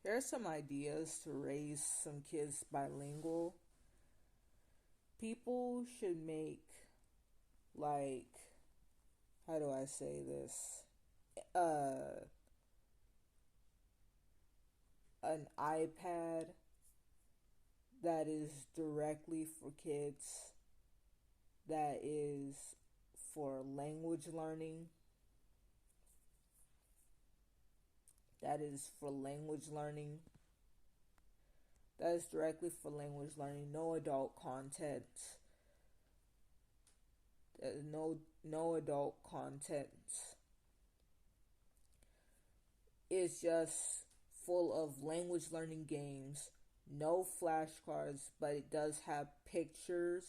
Here are some ideas to raise some kids bilingual. People should make, like, how do I say this? Uh, an iPad that is directly for kids, that is for language learning, that is for language learning, that is directly for language learning. No adult content. No adult content. It's just full of language learning games. No flashcards, but it does have pictures.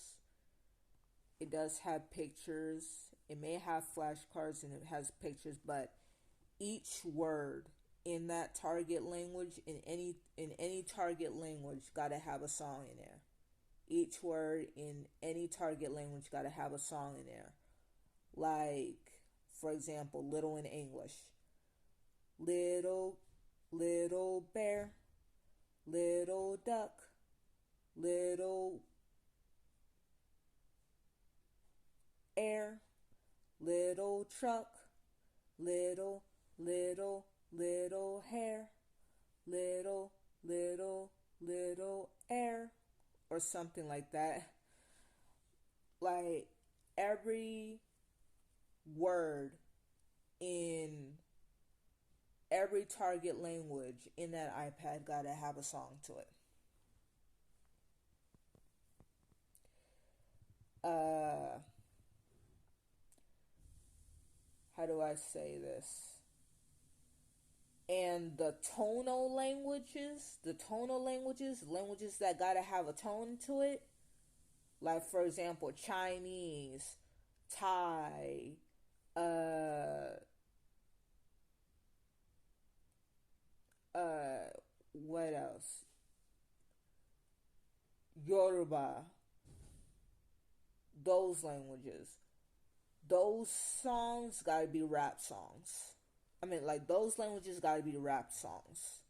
It does have pictures. It may have flashcards and it has pictures, but each word in that target language, in any target language, gotta have a song in there. Each word in any target language gotta have a song in there. Like, for example, little in English. Little, little bear, little duck, little air, little truck, little, little hair, little air, or something like that. Like, every word in every target language in that iPad gotta have a song to it. Uh, how do I say this? And languages that gotta have a tone to it, like for example, Chinese, Thai, uh, what else? Yoruba, those languages. Those songs gotta be rap songs. I mean, like, those languages gotta be rap songs.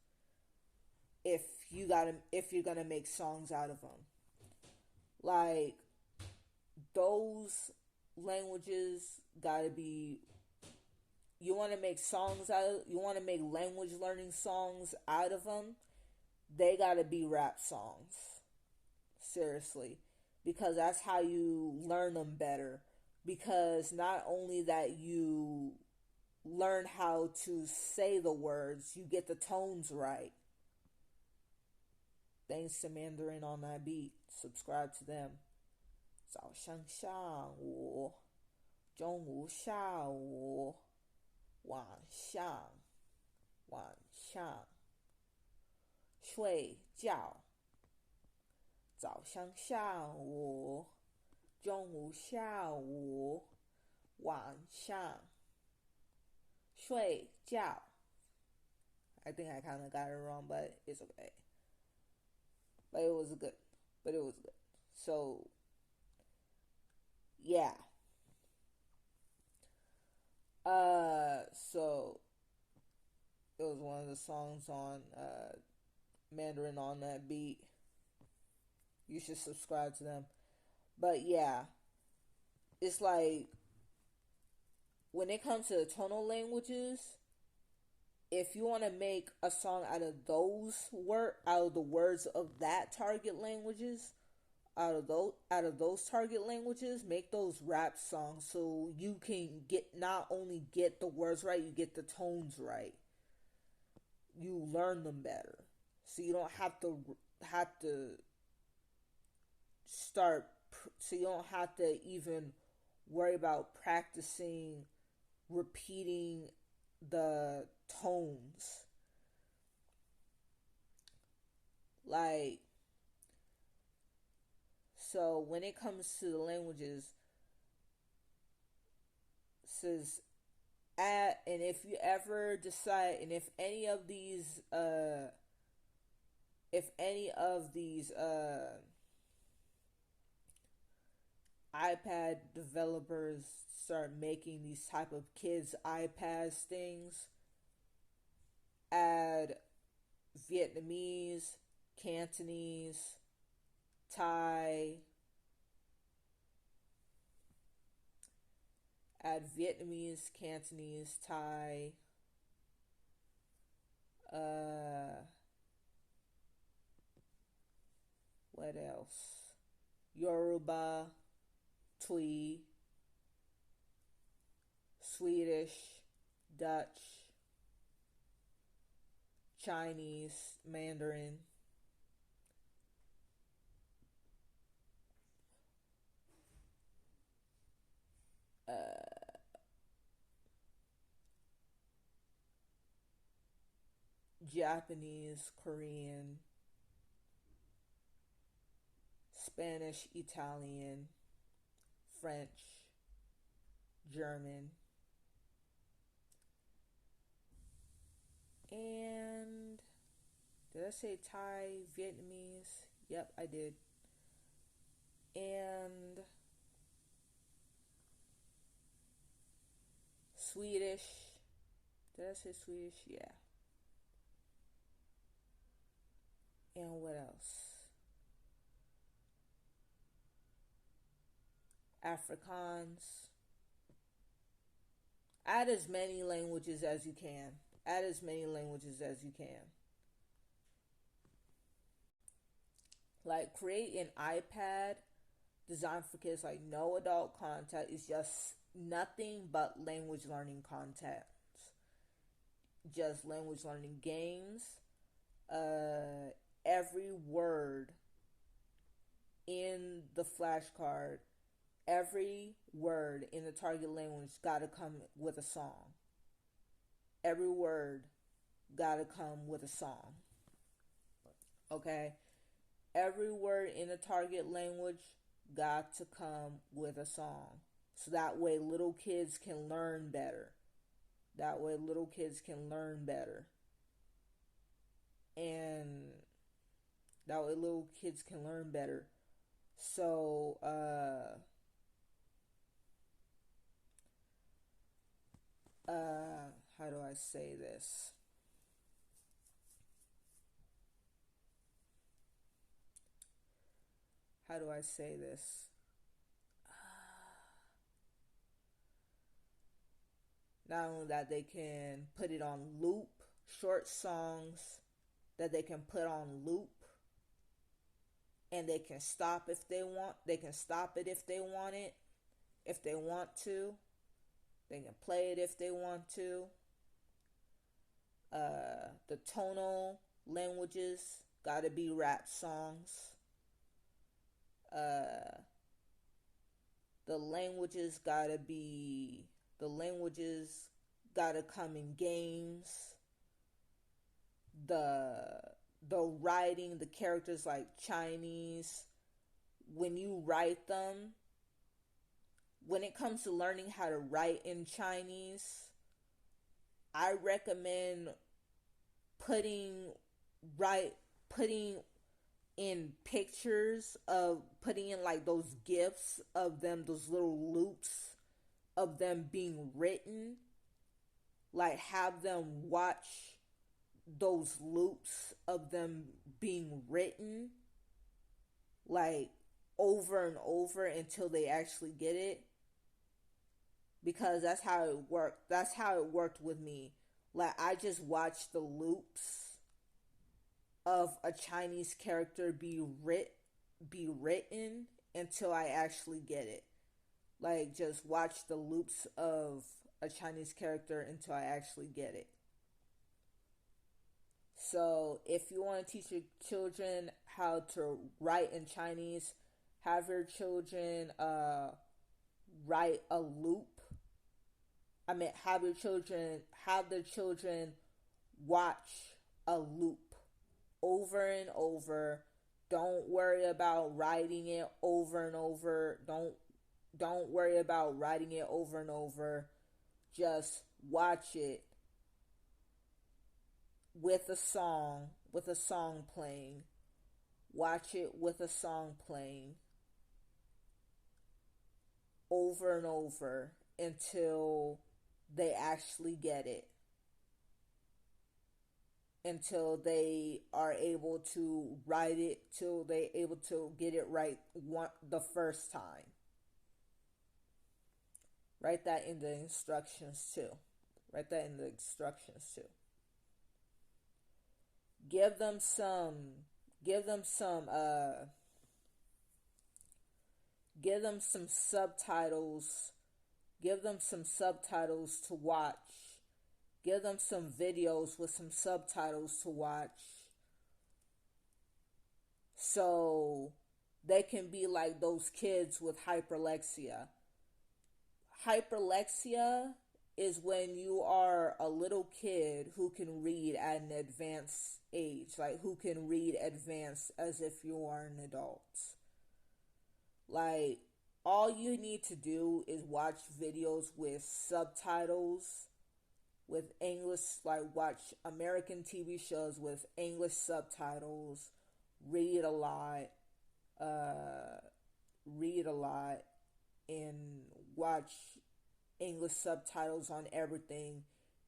If you're gonna make songs out of them, like, those languages gotta be. You want to make songs out. You want to make language learning songs out of them. They gotta be rap songs. Seriously, because that's how you learn them better. Because not only that you learn how to say the words, you get the tones right. Thanks to Mandarin on that beat. Subscribe to them. 早上上午中午下午晚上睡觉早上下午中午下午晚上睡觉 I think I kind of got it wrong, but it's okay. But it was good. So, yeah. So it was one of the songs on Mandarin on that beat. You should subscribe to them. But yeah, it's like, when it comes to the tonal languages, if you want to make a song out of the words of that target languages, out of those target languages, make those rap songs so you can not only get the words right, you get the tones right. You learn them better, so you don't have to start. So you don't have to even worry about practicing repeating the tones. Like, so when it comes to the languages, says and if you ever decide, and if any of these iPad developers start making these type of kids iPads things, add Vietnamese, Cantonese, Thai. Add Vietnamese, Cantonese, Thai. Uh, what else? Yoruba, Twi, Swedish, Dutch, Chinese, Mandarin, Japanese, Korean, Spanish, Italian, French, German, and did I say Thai, Vietnamese? Yep, I did. And Swedish. Did I say Swedish? Yeah. And what else? Afrikaans. Add as many languages as you can. Add as many languages as you can. Like create an iPad designed for kids, like no adult content. It's just nothing but language learning content. Just language learning games. Every word in the flashcard, every word in the target language gotta come with a song. Every word gotta come with a song. Okay? Every word in the target language got to come with a song. So that way little kids can learn better. That way little kids can learn better. And that way little kids can learn better. So, how do I say this? How do I say this? Not only that, they can put it on loop, short songs that they can put on loop, and they can stop if they want. They can stop it if they want it, if they want to. They can play it if they want to. The tonal languages gotta be rap songs. The languages gotta be. The languages gotta come in games. The writing, the characters like Chinese, when you write them, when it comes to learning how to write in Chinese, I recommend putting right putting in pictures of putting in like those gifs of them, those little loops of them being written. Like have them watch those loops of them being written like over and over until they actually get it, because that's how it worked. That's how it worked with me. Like I just watched the loops of a Chinese character be written until I actually get it. Like just watch the loops of a Chinese character until I actually get it. So if you want to teach your children how to write in Chinese, have your children write a loop. I mean, have their children watch a loop over and over. Don't worry about writing it over and over. Don't worry about writing it over and over. Just watch it with a song playing. Watch it with a song playing over and over until they actually get it. until they are able to write it, till they able to get it right the first time. Write that in the instructions too. Write that in the instructions too. Give them some give them some uh give them some subtitles. Give them some subtitles to watch. Give them some videos with some subtitles to watch. So they can be like those kids with hyperlexia. Hyperlexia is when you are a little kid who can read at an advanced age, like who can read advanced as if you are an adult. Like, all you need to do is watch videos with subtitles, with English, like watch American TV shows with English subtitles, read a lot, uh, read a lot, and watch English subtitles on everything,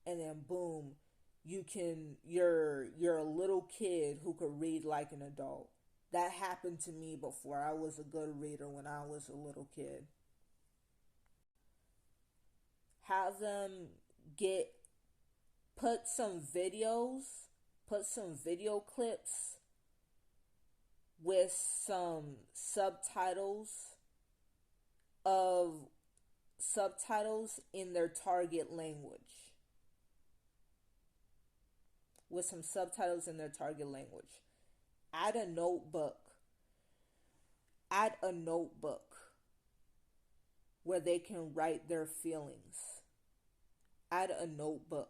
and then boom, you're a little kid who could read like an adult. That happened to me before. I was a good reader when I was a little kid. Have them get put some videos, put some video clips with some of subtitles in their target language. With some subtitles in their target language. Add a notebook. Add a notebook where they can write their feelings. Add a notebook.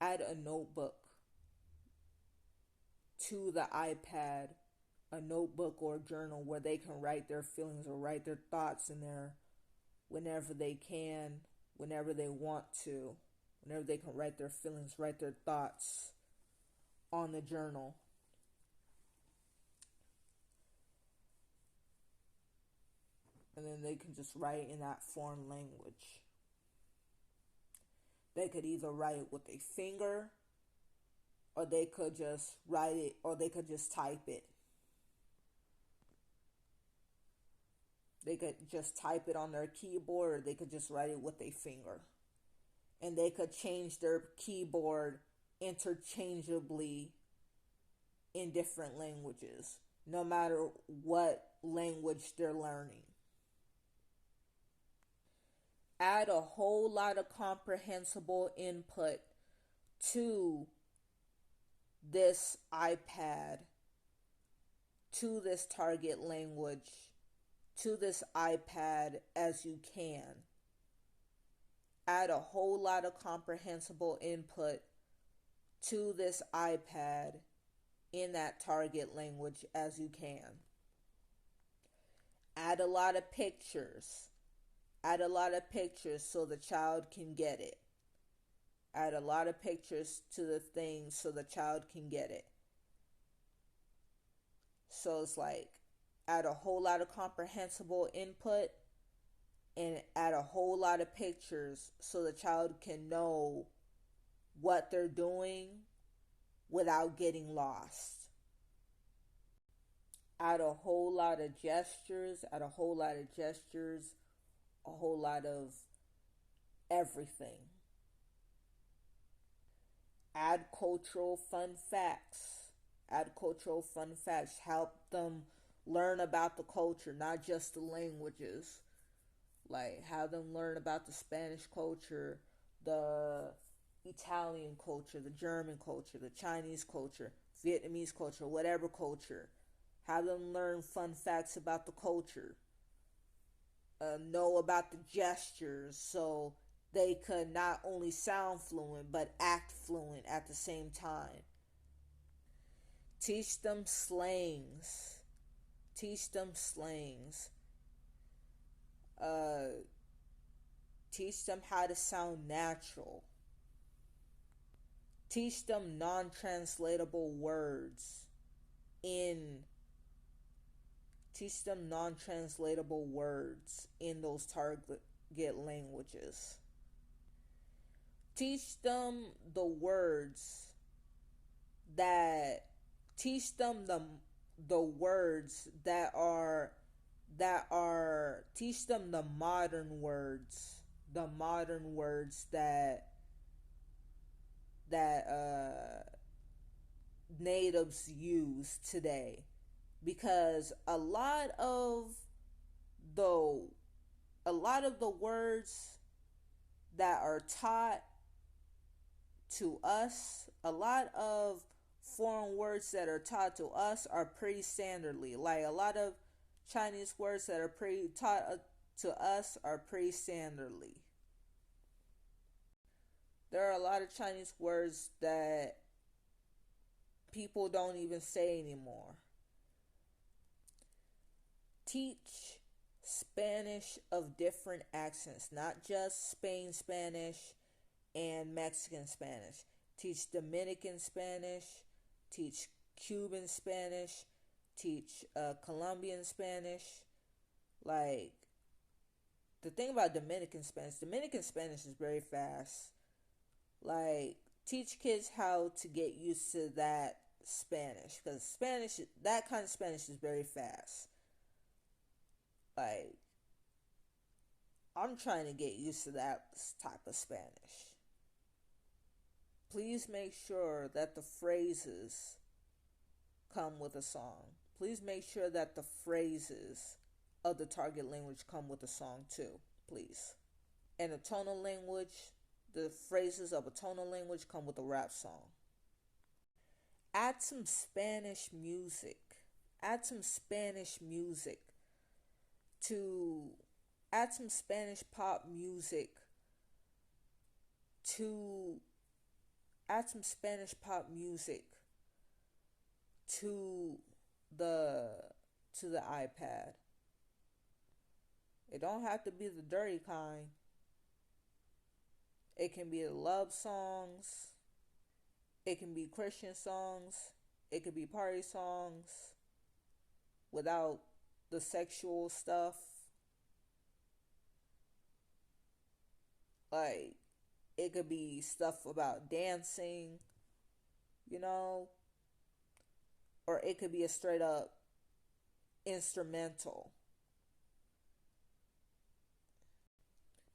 Add a notebook to the iPad, a notebook or a journal where they can write their feelings or write their thoughts in there whenever they can, whenever they want to, whenever they can write their feelings, write their thoughts on the journal. And then they can just write in that foreign language. They could either write it with a finger, or they could just write it, or they could just type it. They could just type it on their keyboard, or they could just write it with a finger. And they could change their keyboard interchangeably in different languages, no matter what language they're learning. Add a whole lot of comprehensible input to this iPad, to this target language, to this iPad as you can. Add a whole lot of comprehensible input to this iPad in that target language as you can. Add a lot of pictures. Add a lot of pictures so the child can get it. Add a lot of pictures to the thing so the child can get it. So it's like, add a whole lot of comprehensible input and add a whole lot of pictures so the child can know what they're doing without getting lost. Add a whole lot of gestures, a whole lot of everything. Add cultural fun facts. Help them learn about the culture, not just the languages. Like, have them learn about the Spanish culture, the Italian culture, the German culture, the Chinese culture, Vietnamese culture, whatever culture. Have them learn fun facts about the culture. Know about the gestures so they could not only sound fluent but act fluent at the same time. Teach them slangs. Teach them how to sound natural. Teach them non-translatable words in those target languages. Teach them the words that teach them the words that are teach them the modern words that natives use today, because the a lot of the words that are taught to us, a lot of foreign words that are taught to us are pretty standardly. Like a lot of Chinese words that are pretty taught to us are pretty standardly. There are a lot of Chinese words that people don't even say anymore. Teach Spanish of different accents, not just Spain Spanish and Mexican Spanish. Teach Dominican Spanish, teach Cuban Spanish, teach Colombian Spanish. Like, the thing about Dominican Spanish is very fast. Like, teach kids how to get used to that Spanish, because that kind of Spanish is very fast. Like, I'm trying to get used to that type of Spanish. Please make sure that the phrases come with a song. Please make sure that the phrases of the target language come with a song too, please. And a tonal language, the phrases of a tonal language come with a rap song. Add some Spanish music. Add some Spanish music to add some Spanish pop music to add some Spanish pop music to the iPad. It don't have to be the dirty kind. It can be the love songs. It can be Christian songs. It could be party songs without the sexual stuff. Like, it could be stuff about dancing, you know, or it could be a straight up instrumental.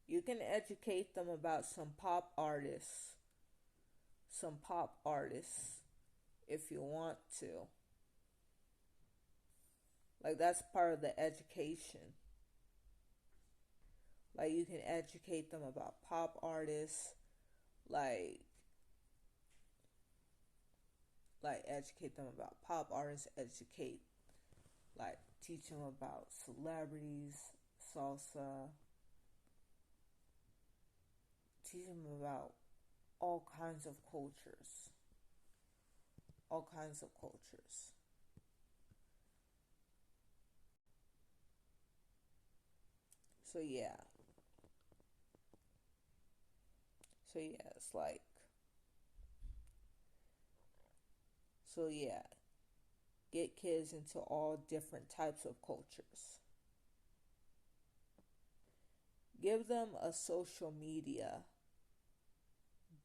You can educate them about some pop artists, if you want to. Like, that's part of the education. Like, you can educate them about pop artists, like educate them about pop artists, teach them about celebrities, salsa, teach them about all kinds of cultures. All kinds of cultures. So yeah. It's like, so yeah. Get kids into all different types of cultures. Give them a social media,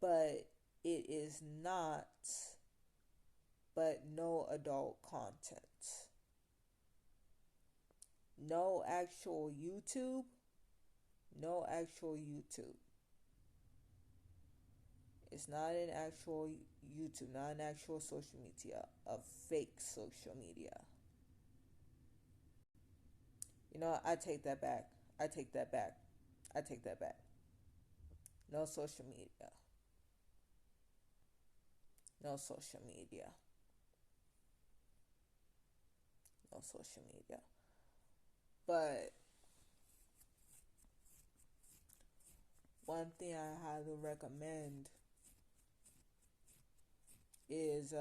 but it is not, but no adult content. No actual YouTube. No actual YouTube. It's not an actual YouTube, not an actual social media, a fake social media. You know, I take that back. I take that back. I take that back. No social media. No social media. No social media. But one thing I highly recommend is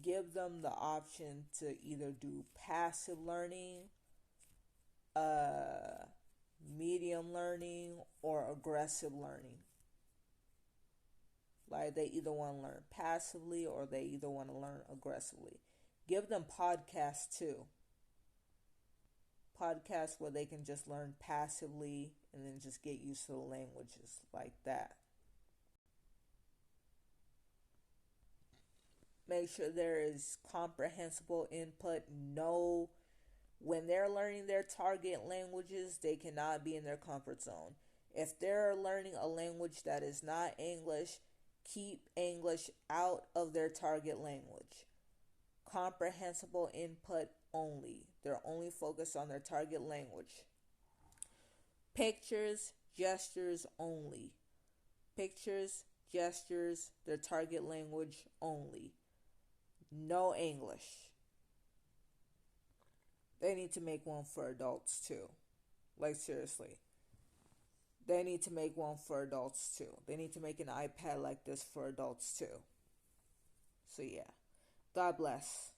give them the option to either do passive learning, medium learning, or aggressive learning. Like, they either want to learn passively or they either want to learn aggressively. Give them podcasts too. Podcasts where they can just learn passively and then just get used to the languages like that. Make sure there is comprehensible input. No, when they're learning their target languages, they cannot be in their comfort zone. If they're learning a language that is not English, keep English out of their target language. Comprehensible input only. They're only focused on their target language. Pictures, gestures only. Pictures, gestures, their target language only. No English. They need to make one for adults too. Like, seriously. They need to make one for adults too. They need to make an iPad like this for adults too. So, yeah. God bless.